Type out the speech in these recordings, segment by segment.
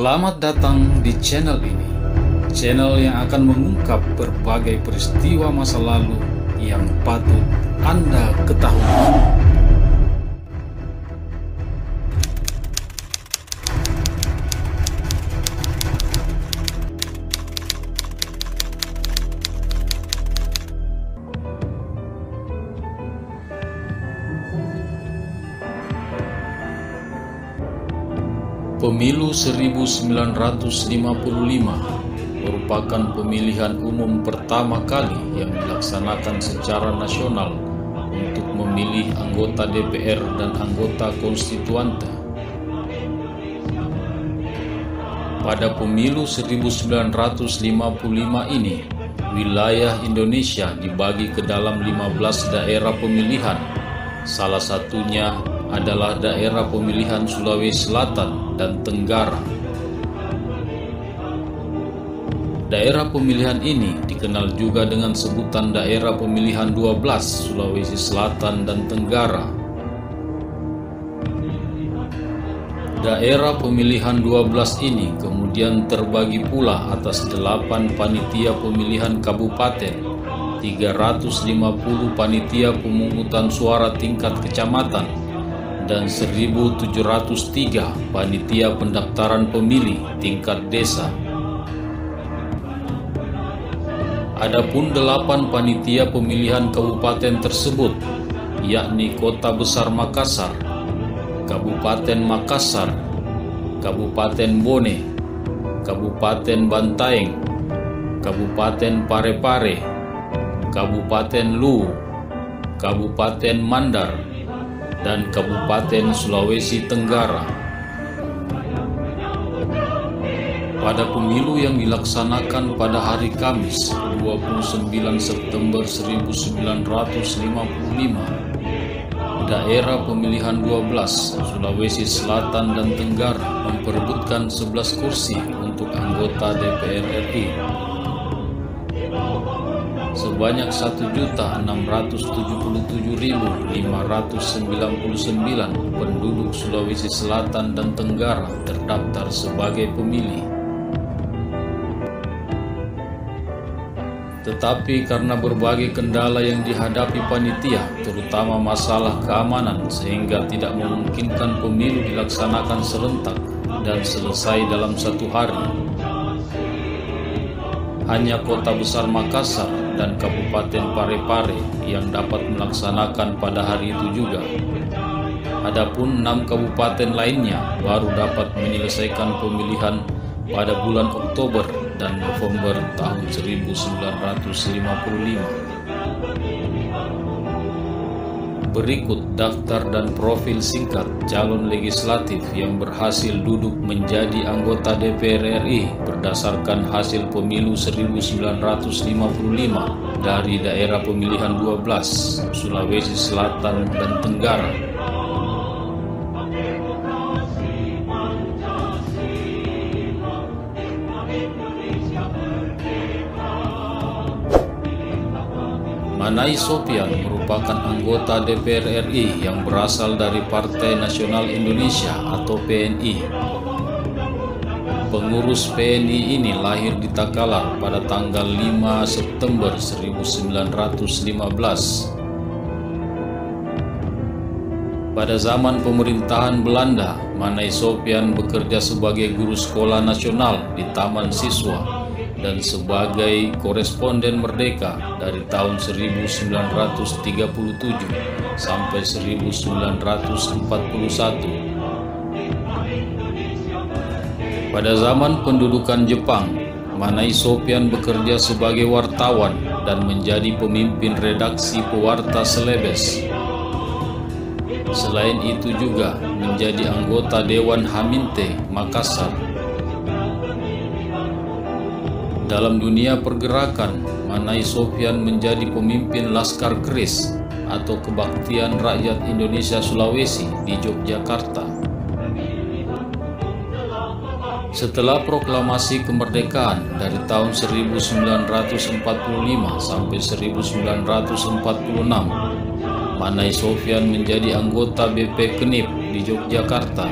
Selamat datang di channel ini, channel yang akan mengungkap berbagai peristiwa masa lalu yang patut Anda ketahui. Pemilu 1955 merupakan pemilihan umum pertama kali yang dilaksanakan secara nasional untuk memilih anggota DPR dan anggota konstituante. Pada pemilu 1955 ini, wilayah Indonesia dibagi ke dalam 15 daerah pemilihan, salah satunya adalah daerah pemilihan Sulawesi Selatan dan Tenggara. Daerah pemilihan ini dikenal juga dengan sebutan daerah pemilihan 12 Sulawesi Selatan dan Tenggara. Daerah pemilihan 12 ini kemudian terbagi pula atas 8 panitia pemilihan kabupaten, 350 panitia pemungutan suara tingkat kecamatan, dan 1.703 panitia pendaftaran pemilih tingkat desa. Adapun 8 panitia pemilihan kabupaten tersebut, yakni Kota Besar Makassar, Kabupaten Makassar, Kabupaten Bone, Kabupaten Bantaeng, Kabupaten Parepare, Kabupaten Luwu, Kabupaten Mandar, dan Kabupaten Sulawesi Tenggara. Pada pemilu yang dilaksanakan pada hari Kamis 29 September 1955, daerah pemilihan 12 Sulawesi Selatan dan Tenggara memperebutkan 11 kursi untuk anggota DPR RI. Sebanyak 1.677.599 penduduk Sulawesi Selatan dan Tenggara terdaftar sebagai pemilih. Tetapi karena berbagai kendala yang dihadapi panitia, terutama masalah keamanan, sehingga tidak memungkinkan pemilu dilaksanakan serentak dan selesai dalam satu hari. Hanya Kota Besar Makassar dan Kabupaten Parepare yang dapat melaksanakan pada hari itu juga. Adapun 6 kabupaten lainnya baru dapat menyelesaikan pemilihan pada bulan Oktober dan November tahun 1955. Berikut daftar dan profil singkat calon legislatif yang berhasil duduk menjadi anggota DPR RI berdasarkan hasil pemilu 1955 dari daerah pemilihan 12 Sulawesi Selatan dan Tenggara. Manai Sopyan merupakan anggota DPR RI yang berasal dari Partai Nasional Indonesia atau PNI. Pengurus PNI ini lahir di Takalar pada tanggal 5 September 1915. Pada zaman pemerintahan Belanda, Manai Sopyan bekerja sebagai guru sekolah nasional di Taman Siswa dan sebagai koresponden Merdeka dari tahun 1937 sampai 1941. Pada zaman pendudukan Jepang, Manai Sopyan bekerja sebagai wartawan dan menjadi pemimpin redaksi pewarta Selebes. Selain itu juga menjadi anggota Dewan Haminte Makassar. Dalam dunia pergerakan, Manai Sopyan menjadi pemimpin Laskar Keris atau Kebaktian Rakyat Indonesia Sulawesi di Yogyakarta. Setelah proklamasi kemerdekaan dari tahun 1945 sampai 1946, Manai Sopyan menjadi anggota BP Kenip di Yogyakarta.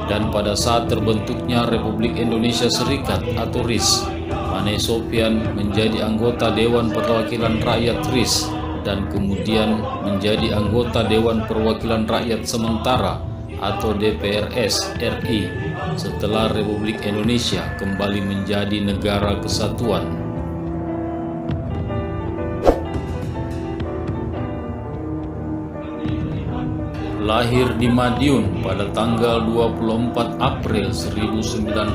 Dan pada saat terbentuknya Republik Indonesia Serikat atau RIS, Mane Sopyan menjadi anggota Dewan Perwakilan Rakyat RIS dan kemudian menjadi anggota Dewan Perwakilan Rakyat Sementara atau DPRS RI setelah Republik Indonesia kembali menjadi negara kesatuan. Lahir di Madiun pada tanggal 24 April 1912,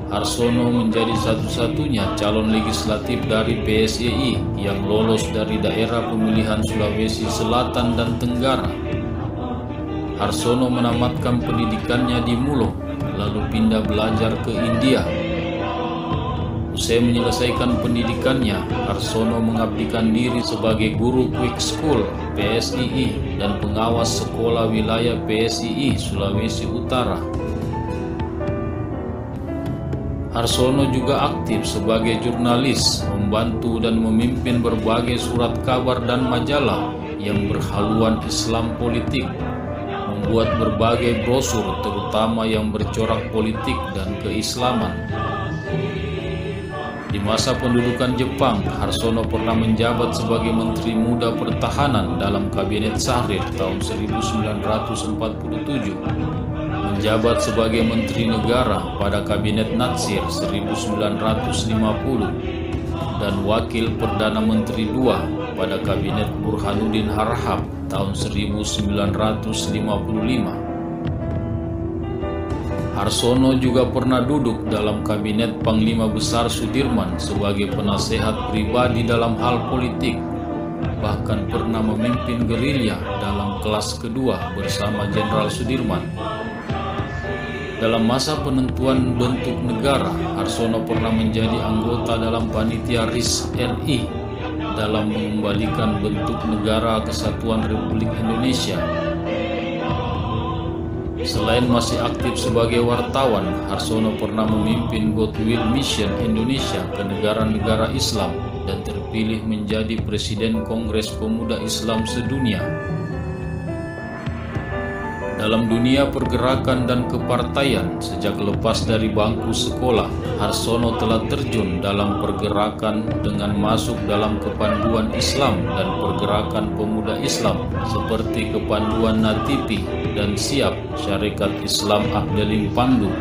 Harsono menjadi satu-satunya calon legislatif dari PSII yang lolos dari daerah pemilihan Sulawesi Selatan dan Tenggara. Harsono menamatkan pendidikannya di Mulo, lalu pindah belajar ke India. Usai menyelesaikan pendidikannya, Harsono mengabdikan diri sebagai guru Quick School PSII dan pengawas sekolah wilayah PSII Sulawesi Utara. Harsono juga aktif sebagai jurnalis, membantu dan memimpin berbagai surat kabar dan majalah yang berhaluan Islam politik, membuat berbagai brosur terutama yang bercorak politik dan keislaman. Di masa pendudukan Jepang, Harsono pernah menjabat sebagai Menteri Muda Pertahanan dalam Kabinet Syahrir tahun 1947, menjabat sebagai Menteri Negara pada Kabinet Natsir 1950, dan Wakil Perdana Menteri II pada Kabinet Burhanuddin Harahap tahun 1955. Harsono juga pernah duduk dalam Kabinet Panglima Besar Sudirman sebagai penasehat pribadi dalam hal politik, bahkan pernah memimpin gerilya dalam kelas kedua bersama Jenderal Sudirman. Dalam masa penentuan bentuk negara, Harsono pernah menjadi anggota dalam Panitia RIS RI dalam mengembalikan bentuk negara kesatuan Republik Indonesia. Selain masih aktif sebagai wartawan, Harsono pernah memimpin Goodwill Mission Indonesia ke negara-negara Islam dan terpilih menjadi Presiden Kongres Pemuda Islam Sedunia. Dalam dunia pergerakan dan kepartaian, sejak lepas dari bangku sekolah, Harsono telah terjun dalam pergerakan dengan masuk dalam kepanduan Islam dan pergerakan pemuda Islam seperti kepanduan Natipi dan Siap Syarikat Islam Ahdeling Pandu.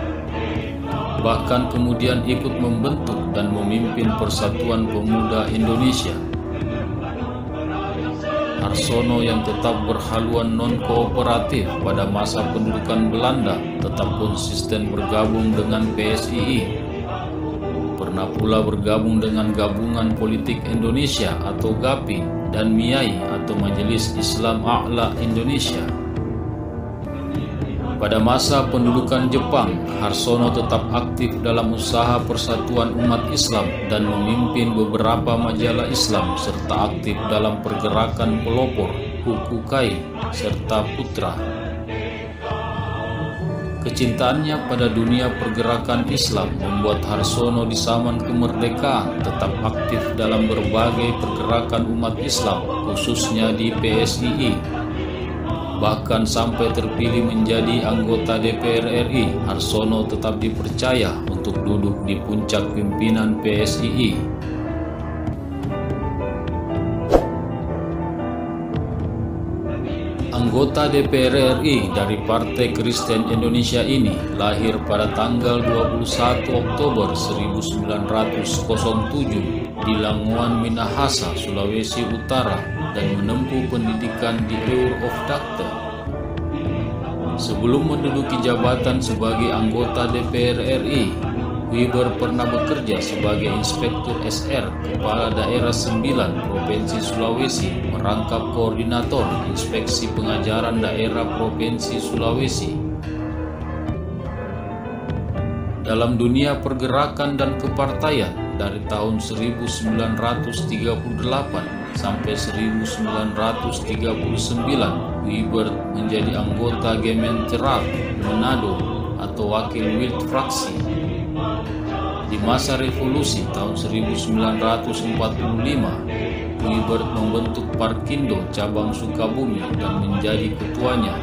Bahkan kemudian ikut membentuk dan memimpin Persatuan Pemuda Indonesia. Harsono yang tetap berhaluan non-kooperatif pada masa pendudukan Belanda tetap konsisten bergabung dengan PSII. Pernah pula bergabung dengan Gabungan Politik Indonesia atau GAPI dan MIAI atau Majelis Islam A'la Indonesia. Pada masa pendudukan Jepang, Harsono tetap aktif dalam usaha persatuan umat Islam dan memimpin beberapa majalah Islam serta aktif dalam pergerakan pelopor, Hukukai, serta Putra. Kecintaannya pada dunia pergerakan Islam membuat Harsono di zaman kemerdekaan tetap aktif dalam berbagai pergerakan umat Islam, khususnya di PSII. Bahkan sampai terpilih menjadi anggota DPR RI, Harsono tetap dipercaya untuk duduk di puncak pimpinan PSII. Anggota DPR RI dari Partai Kristen Indonesia ini lahir pada tanggal 21 Oktober 1907 di Langoan Minahasa, Sulawesi Utara, dan menempuh pendidikan di Eur of Dakte. Sebelum menduduki jabatan sebagai anggota DPR RI, Wiber pernah bekerja sebagai Inspektur SR Kepala Daerah 9 Provinsi Sulawesi, merangkap Koordinator Inspeksi Pengajaran Daerah Provinsi Sulawesi. Dalam dunia pergerakan dan kepartaian, dari tahun 1938 sampai 1939, Wiber menjadi anggota Gemeenteraad Manado atau Wakil Wild Fraksi. Di masa revolusi tahun 1945, Wiber membentuk Parkindo cabang Sukabumi dan menjadi ketuanya.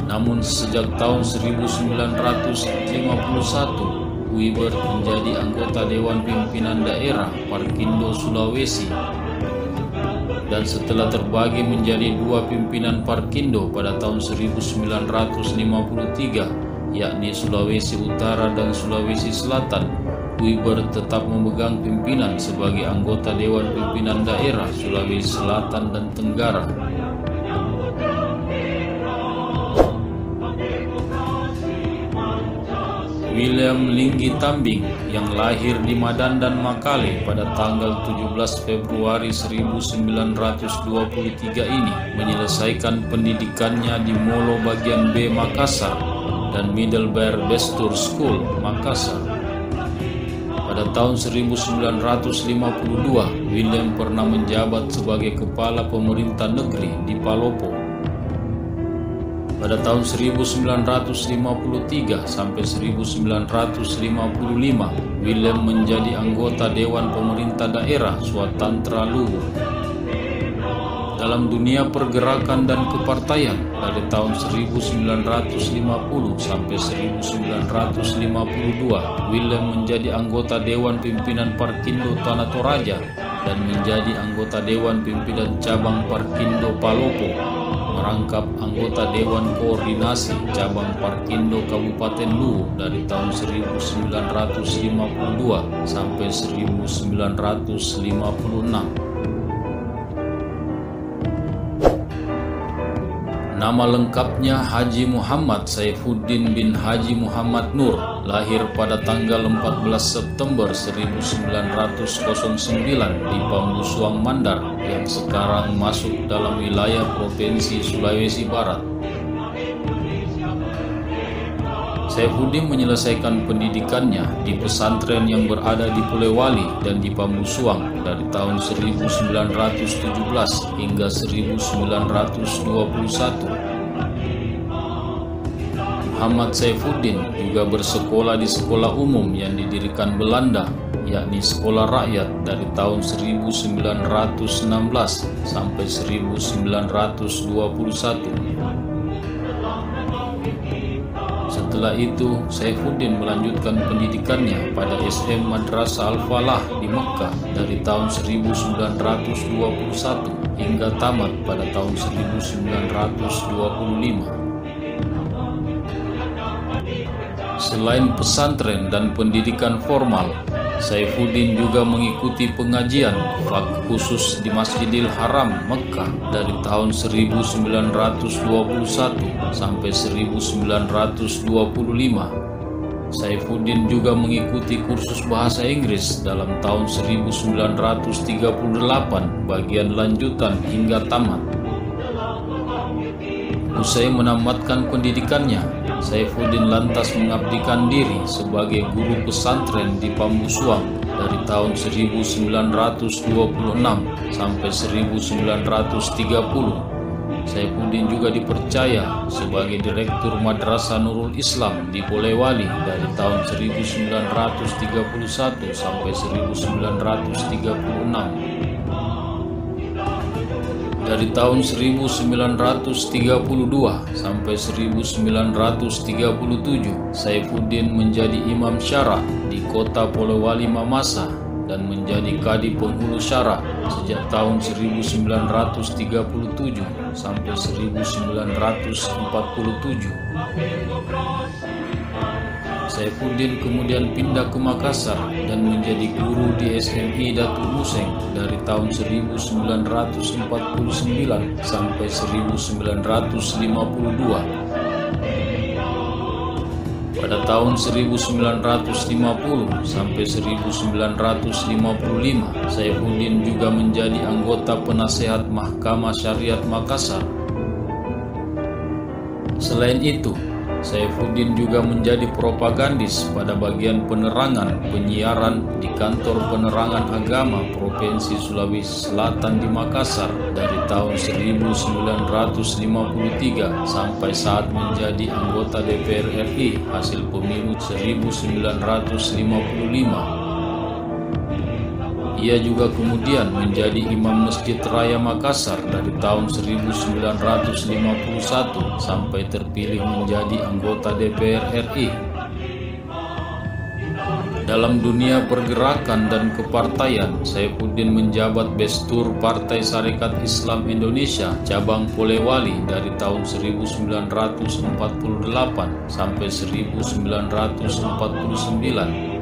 Namun sejak tahun 1951, Wiber menjadi anggota Dewan Pimpinan Daerah Parkindo Sulawesi, dan setelah terbagi menjadi dua pimpinan Parkindo pada tahun 1953, yakni Sulawesi Utara dan Sulawesi Selatan, Wiber tetap memegang pimpinan sebagai anggota Dewan Pimpinan Daerah Sulawesi Selatan dan Tenggara. William Linggi Tambing yang lahir di Madan dan Makale pada tanggal 17 Februari 1923 ini menyelesaikan pendidikannya di Molo bagian B Makassar dan Middelburg Bestur School Makassar. Pada tahun 1952, William pernah menjabat sebagai kepala pemerintah negeri di Palopo. Pada tahun 1953 sampai 1955, William menjadi anggota Dewan Pemerintah Daerah Swatantra Luwu. Dalam dunia pergerakan dan kepartaian, dari tahun 1950 sampai 1952, William menjadi anggota Dewan Pimpinan Parkindo Tanah Toraja dan menjadi anggota Dewan Pimpinan Cabang Parkindo Palopo, merangkap anggota Dewan Koordinasi Cabang Parkindo Kabupaten Luwu dari tahun 1952 sampai 1956. Nama lengkapnya Haji Muhammad Saifuddin bin Haji Muhammad Nur, lahir pada tanggal 14 September 1909 di Pambusuang Mandar yang sekarang masuk dalam wilayah Provinsi Sulawesi Barat. Saifuddin menyelesaikan pendidikannya di pesantren yang berada di Polewali dan di Pambusuang dari tahun 1917 hingga 1921. Muhammad Saifuddin juga bersekolah di sekolah umum yang didirikan Belanda, yakni Sekolah Rakyat dari tahun 1916 sampai 1921. Setelah itu, Saifuddin melanjutkan pendidikannya pada SM Madrasah Al-Falah di Mekkah dari tahun 1921 hingga tamat pada tahun 1925. Selain pesantren dan pendidikan formal, Saifuddin juga mengikuti pengajian faqih khusus di Masjidil Haram Mekkah dari tahun 1921 sampai 1925. Saifuddin juga mengikuti kursus bahasa Inggris dalam tahun 1938 bagian lanjutan hingga tamat. Usai menamatkan pendidikannya, Saifuddin lantas mengabdikan diri sebagai guru pesantren di Pambusuang dari tahun 1926 sampai 1930. Saifuddin juga dipercaya sebagai Direktur Madrasah Nurul Islam di Polewali dari tahun 1931 sampai 1936. Dari tahun 1932 sampai 1937, Saifuddin menjadi imam syara di kota Polewali Mamasa dan menjadi kadi penghulu syara sejak tahun 1937 sampai 1947. Saifuddin kemudian pindah ke Makassar dan menjadi guru di SMI Datuk Museng dari tahun 1949 sampai 1952. Pada tahun 1950 sampai 1955, Saifuddin juga menjadi anggota penasehat Mahkamah Syariat Makassar. Selain itu, Saifuddin juga menjadi propagandis pada bagian penerangan penyiaran di Kantor Penerangan Agama Provinsi Sulawesi Selatan di Makassar dari tahun 1953 sampai saat menjadi anggota DPR RI hasil pemilu 1955. Ia juga kemudian menjadi Imam Masjid Raya Makassar dari tahun 1951 sampai terpilih menjadi anggota DPR RI. Dalam dunia pergerakan dan kepartaian, Saifuddin menjabat Bestur Partai Sarekat Islam Indonesia cabang Polewali dari tahun 1948 sampai 1949.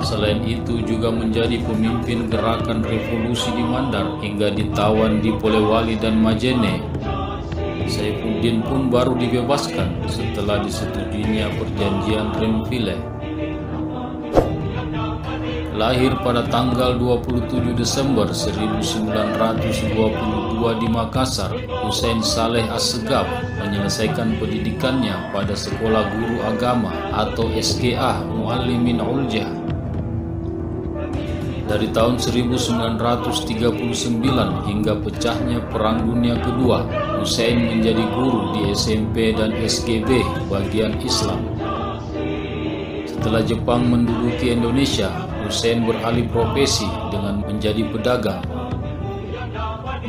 Selain itu juga menjadi pemimpin gerakan revolusi di Mandar hingga ditawan di Polewali dan Majene. Saifuddin pun baru dibebaskan setelah disetujuinya perjanjian Renville. Lahir pada tanggal 27 Desember 1922 di Makassar, Hussein Saleh Assegaf menyelesaikan pendidikannya pada Sekolah Guru Agama atau SGA Muallimin Uljah. Dari tahun 1939 hingga pecahnya Perang Dunia Kedua, Hussein menjadi guru di SMP dan SGB bagian Islam. Setelah Jepang menduduki Indonesia, Hussein beralih profesi dengan menjadi pedagang.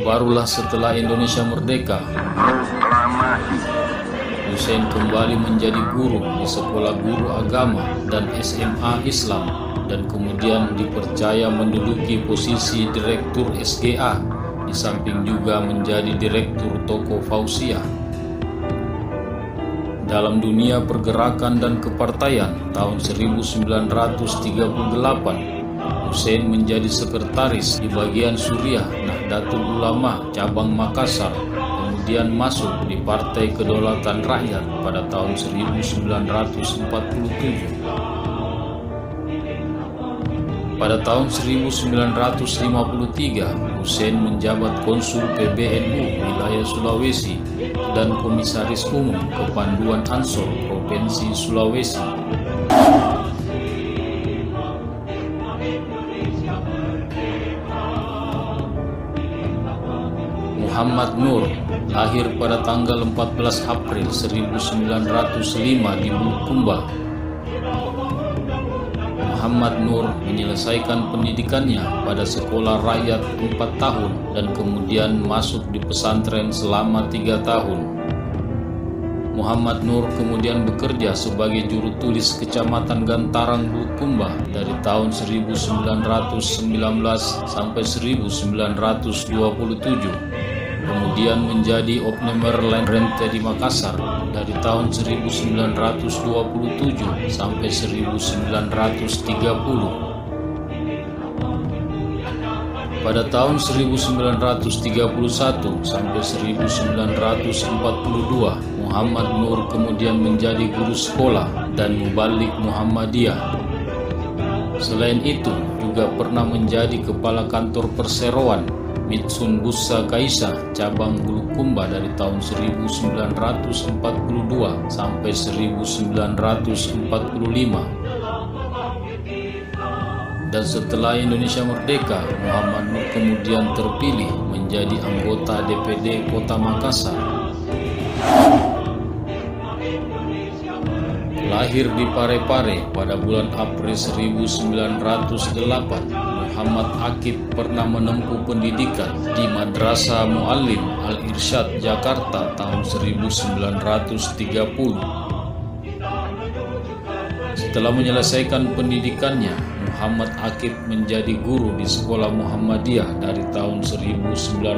Barulah setelah Indonesia merdeka, Hussein kembali menjadi guru di Sekolah Guru Agama dan SMA Islam, dan kemudian dipercaya menduduki posisi Direktur SGA, di samping juga menjadi Direktur Toko Fausia. Dalam dunia pergerakan dan kepartaian, tahun 1938, Hussein menjadi sekretaris di bagian Suriah Nahdlatul Ulama cabang Makassar, kemudian masuk di Partai Kedaulatan Rakyat pada tahun 1947. Pada tahun 1953, Hussein menjabat Konsul PBNU wilayah Sulawesi dan Komisaris Umum Kepanduan Ansor Provinsi Sulawesi. Muhammad Nur lahir pada tanggal 14 April 1905 di Bulukumba. Muhammad Nur menyelesaikan pendidikannya pada sekolah rakyat 4 tahun dan kemudian masuk di pesantren selama 3 tahun. Muhammad Nur kemudian bekerja sebagai juru tulis Kecamatan Gantarang Bulukumba dari tahun 1919 sampai 1927. Kemudian menjadi Opnemer Rente di Makassar dari tahun 1927 sampai 1930. Pada tahun 1931 sampai 1942, Muhammad Nur kemudian menjadi guru sekolah dan mubalik Muhammadiyah. Selain itu, juga pernah menjadi kepala kantor perseroan Mitsun Bussa Kaisa cabang Bulukumba dari tahun 1942 sampai 1945. Dan setelah Indonesia merdeka, Muhammad Nur kemudian terpilih menjadi anggota DPD Kota Makassar. Lahir di Parepare pada bulan April 1908, Muhammad Akib pernah menempuh pendidikan di Madrasah Muallim Al-Irsyad Jakarta tahun 1930. Setelah menyelesaikan pendidikannya, Muhammad Akib menjadi guru di Sekolah Muhammadiyah dari tahun 1931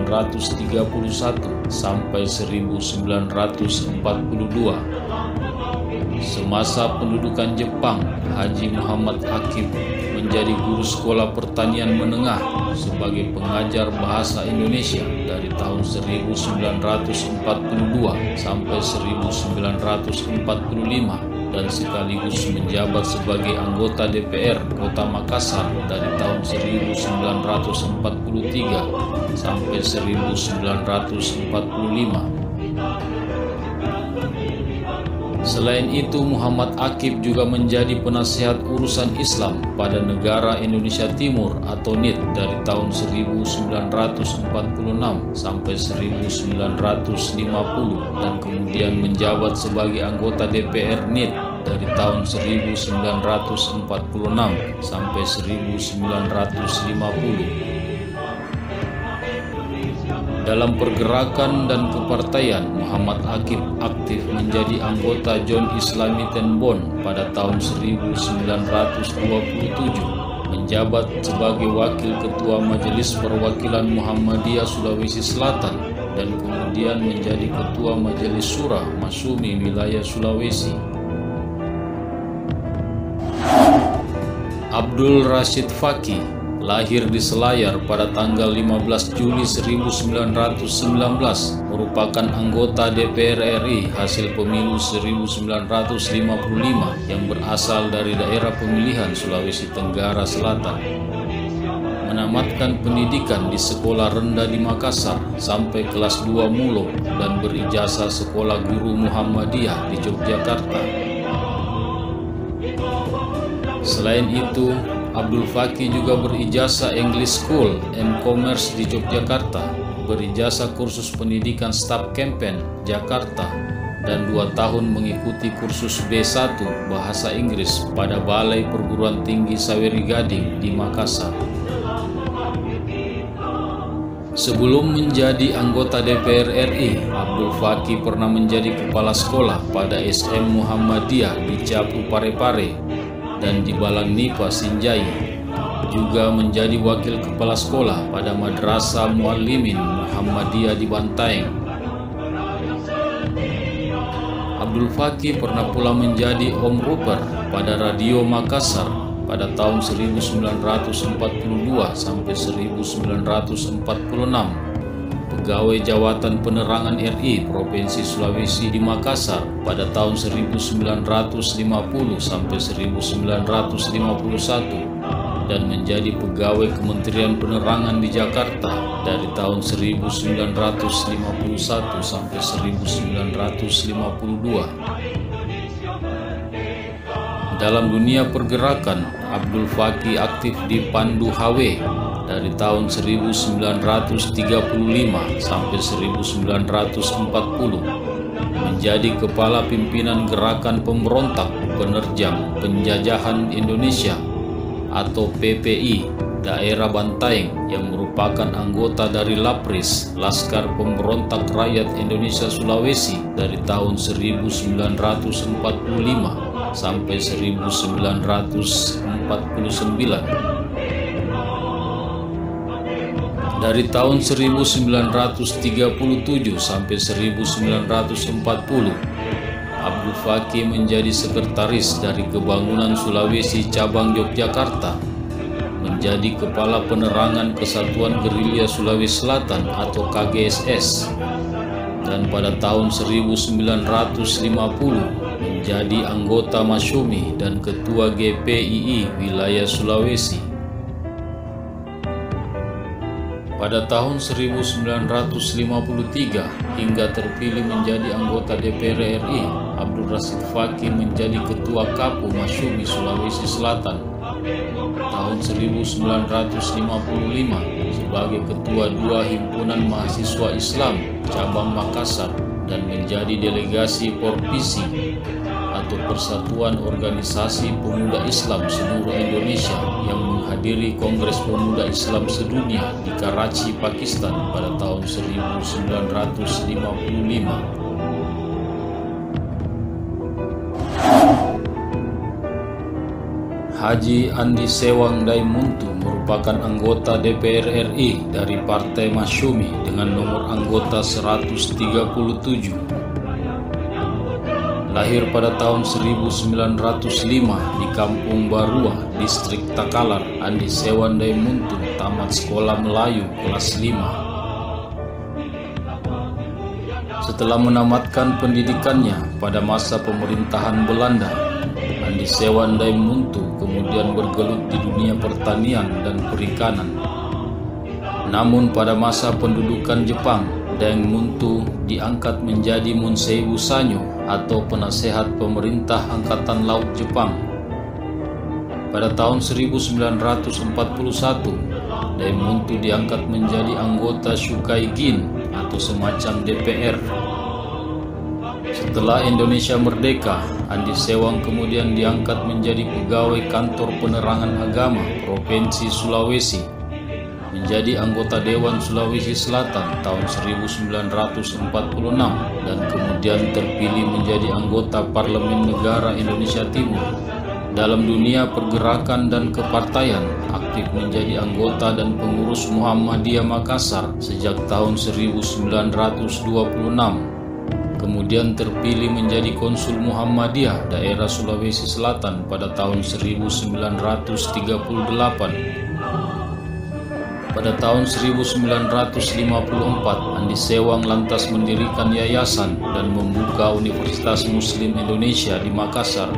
sampai 1942. Semasa pendudukan Jepang, Haji Muhammad Akib menjadi guru sekolah pertanian menengah sebagai pengajar bahasa Indonesia dari tahun 1942 sampai 1945 dan sekaligus menjabat sebagai anggota DPR Kota Makassar dari tahun 1943 sampai 1945. Selain itu, Muhammad Akib juga menjadi penasihat urusan Islam pada negara Indonesia Timur atau NIT dari tahun 1946 sampai 1950 dan kemudian menjabat sebagai anggota DPR NIT dari tahun 1946 sampai 1950. Dalam pergerakan dan kepartaian, Muhammad Aqib aktif menjadi anggota John Islami Ten Bond pada tahun 1927, menjabat sebagai Wakil Ketua Majelis Perwakilan Muhammadiyah Sulawesi Selatan, dan kemudian menjadi Ketua Majelis Syura Masyumi Wilayah Sulawesi. Abdul Rashid Faqih lahir di Selayar pada tanggal 15 Juli 1919, merupakan anggota DPR RI hasil pemilu 1955 yang berasal dari daerah pemilihan Sulawesi Tenggara Selatan. Menamatkan pendidikan di sekolah rendah di Makassar sampai kelas 2 Mulo dan berijazah sekolah guru Muhammadiyah di Yogyakarta. Selain itu, Abdul Faqih juga berijazah English School and Commerce di Yogyakarta, berijazah kursus pendidikan Staf Kempen, Jakarta, dan 2 tahun mengikuti kursus B1 Bahasa Inggris pada Balai Perguruan Tinggi Saweri Gading di Makassar. Sebelum menjadi anggota DPR RI, Abdul Faqih pernah menjadi kepala sekolah pada SM Muhammadiyah di Capu Parepare dan di Balang Nipa Sinjai, juga menjadi wakil kepala sekolah pada Madrasah Muallimin Muhammadiyah di Bantaeng. Abdul Faqih pernah pula menjadi Om Ruper pada Radio Makassar pada tahun 1942 sampai 1946, Pegawai Jawatan Penerangan RI Provinsi Sulawesi di Makassar pada tahun 1950 sampai 1951, dan menjadi Pegawai Kementerian Penerangan di Jakarta dari tahun 1951 sampai 1952. Dalam dunia pergerakan, Abdul Faqih aktif di Pandu HW dari tahun 1935 sampai 1940, menjadi kepala pimpinan Gerakan Pemberontak Penerjang Penjajahan Indonesia atau PPI daerah Bantaeng, yang merupakan anggota dari Lapris, Laskar Pemberontak Rakyat Indonesia Sulawesi dari tahun 1945 sampai 1949. Dari tahun 1937 sampai 1940, Abdul Faqih menjadi sekretaris dari Kebangunan Sulawesi Cabang Yogyakarta, menjadi Kepala Penerangan Kesatuan Gerilya Sulawesi Selatan atau KGSS, dan pada tahun 1950 menjadi anggota Masyumi dan Ketua GPII Wilayah Sulawesi. Pada tahun 1953 hingga terpilih menjadi anggota DPR RI, Abdul Rashid Faqih menjadi Ketua Kapu Masyumi Sulawesi Selatan. Tahun 1955 sebagai Ketua 2 Himpunan Mahasiswa Islam Cabang Makassar dan menjadi delegasi Porpisi atau Persatuan Organisasi Pemuda Islam seluruh Indonesia yang menghadiri Kongres Pemuda Islam Sedunia di Karachi, Pakistan pada tahun 1955. Haji Andi Sewang Daimuntu merupakan anggota DPR RI dari Partai Masyumi dengan nomor anggota 137. Lahir pada tahun 1905 di Kampung Barua, Distrik Takalar, Andi Sewang Daimuntu tamat sekolah Melayu kelas 5. Setelah menamatkan pendidikannya pada masa pemerintahan Belanda, Andi Sewang Daimuntu kemudian bergelut di dunia pertanian dan perikanan. Namun pada masa pendudukan Jepang, Daimuntu diangkat menjadi Munseibu Sanyo atau penasehat pemerintah Angkatan Laut Jepang. Pada tahun 1941, Daimuntu diangkat menjadi anggota Shukai Gin atau semacam DPR. Setelah Indonesia merdeka, Andi Sewang kemudian diangkat menjadi pegawai kantor penerangan agama Provinsi Sulawesi, menjadi anggota Dewan Sulawesi Selatan tahun 1946 dan kemudian terpilih menjadi anggota Parlemen Negara Indonesia Timur. Dalam dunia pergerakan dan kepartaian, aktif menjadi anggota dan pengurus Muhammadiyah Makassar sejak tahun 1926. Kemudian terpilih menjadi Konsul Muhammadiyah daerah Sulawesi Selatan pada tahun 1938. Pada tahun 1954, Andi Sewang lantas mendirikan yayasan dan membuka Universitas Muslim Indonesia di Makassar.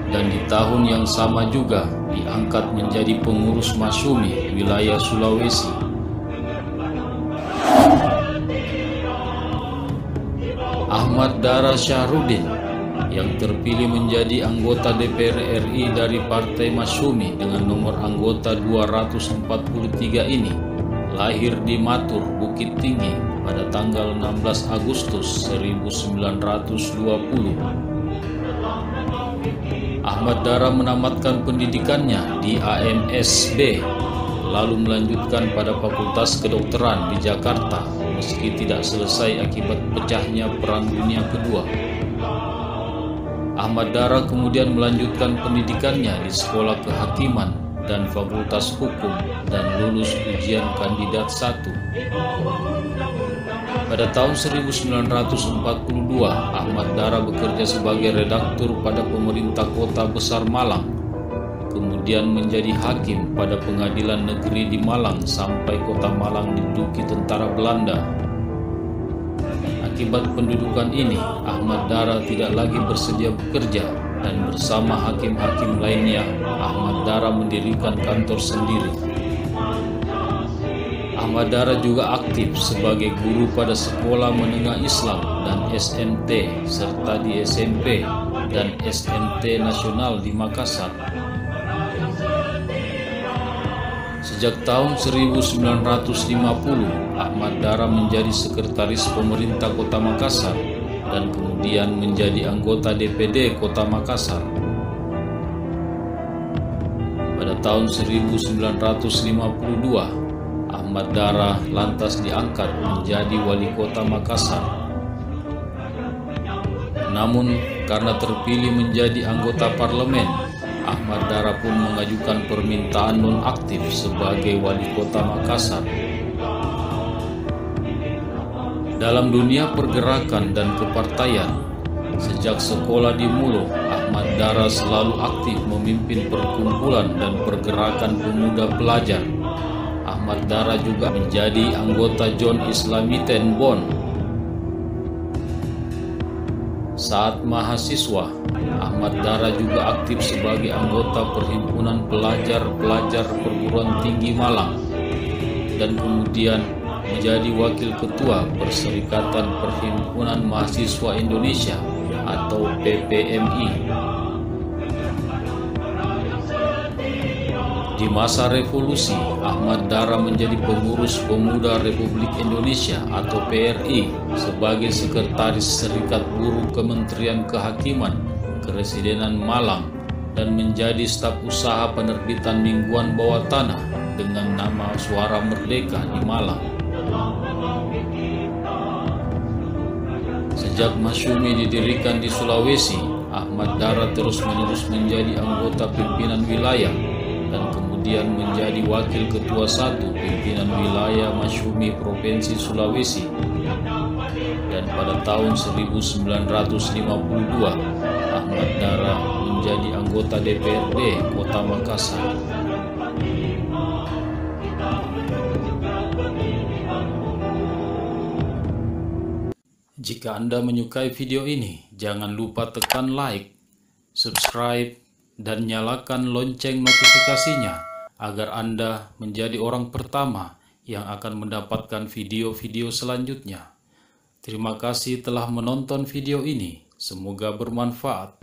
Dan di tahun yang sama juga diangkat menjadi pengurus Masyumi wilayah Sulawesi. Ahmad Dara Syahrudin yang terpilih menjadi anggota DPR RI dari Partai Masyumi dengan nomor anggota 243 ini lahir di Matur, Bukit Tinggi pada tanggal 16 Agustus 1920. Ahmad Dara menamatkan pendidikannya di AMSB, lalu melanjutkan pada Fakultas Kedokteran di Jakarta meski tidak selesai akibat pecahnya Perang Dunia Kedua. Ahmad Dara kemudian melanjutkan pendidikannya di Sekolah Kehakiman dan Fakultas Hukum dan lulus ujian kandidat 1. Pada tahun 1942, Ahmad Dara bekerja sebagai redaktur pada pemerintah Kota Besar Malang, kemudian menjadi hakim pada Pengadilan Negeri di Malang sampai Kota Malang diduduki tentara Belanda. Akibat pendudukan ini, Ahmad Dara tidak lagi bersedia bekerja dan bersama hakim-hakim lainnya, Ahmad Dara mendirikan kantor sendiri. Ahmad Dara juga aktif sebagai guru pada Sekolah Menengah Islam dan SMT serta di SMP dan SMT Nasional di Makassar. Sejak tahun 1950, Ahmad Dara menjadi sekretaris pemerintah Kota Makassar dan kemudian menjadi anggota DPD Kota Makassar. Pada tahun 1952, Ahmad Dara lantas diangkat menjadi wali kota Makassar. Namun, karena terpilih menjadi anggota parlemen, Ahmad Dara pun mengajukan permintaan nonaktif sebagai wali kota Makassar. Dalam dunia pergerakan dan kepartaian, sejak sekolah di Mulo, Ahmad Dara selalu aktif memimpin perkumpulan dan pergerakan pemuda pelajar. Ahmad Dara juga menjadi anggota John Islamiten Bond. Saat mahasiswa, Ahmad Dara juga aktif sebagai anggota Perhimpunan Pelajar-Pelajar Perguruan Tinggi Malang dan kemudian menjadi wakil ketua Perserikatan Perhimpunan Mahasiswa Indonesia atau PPMI. Di masa revolusi, Ahmad Dara menjadi pengurus Pemuda Republik Indonesia atau PRI sebagai sekretaris Serikat Buruh Kementerian Kehakiman Keresidenan Malang dan menjadi staf usaha penerbitan mingguan bawah tanah dengan nama Suara Merdeka di Malang. Sejak Masyumi didirikan di Sulawesi, Ahmad Dara terus-menerus menjadi anggota pimpinan wilayah dan kemudian menjadi wakil ketua 1 pimpinan wilayah Masyumi Provinsi Sulawesi. Dan pada tahun 1952, Ahmad Dara menjadi anggota DPRD Kota Makassar. Jika Anda menyukai video ini, jangan lupa tekan like, subscribe, dan nyalakan lonceng notifikasinya agar Anda menjadi orang pertama yang akan mendapatkan video-video selanjutnya. Terima kasih telah menonton video ini. Semoga bermanfaat.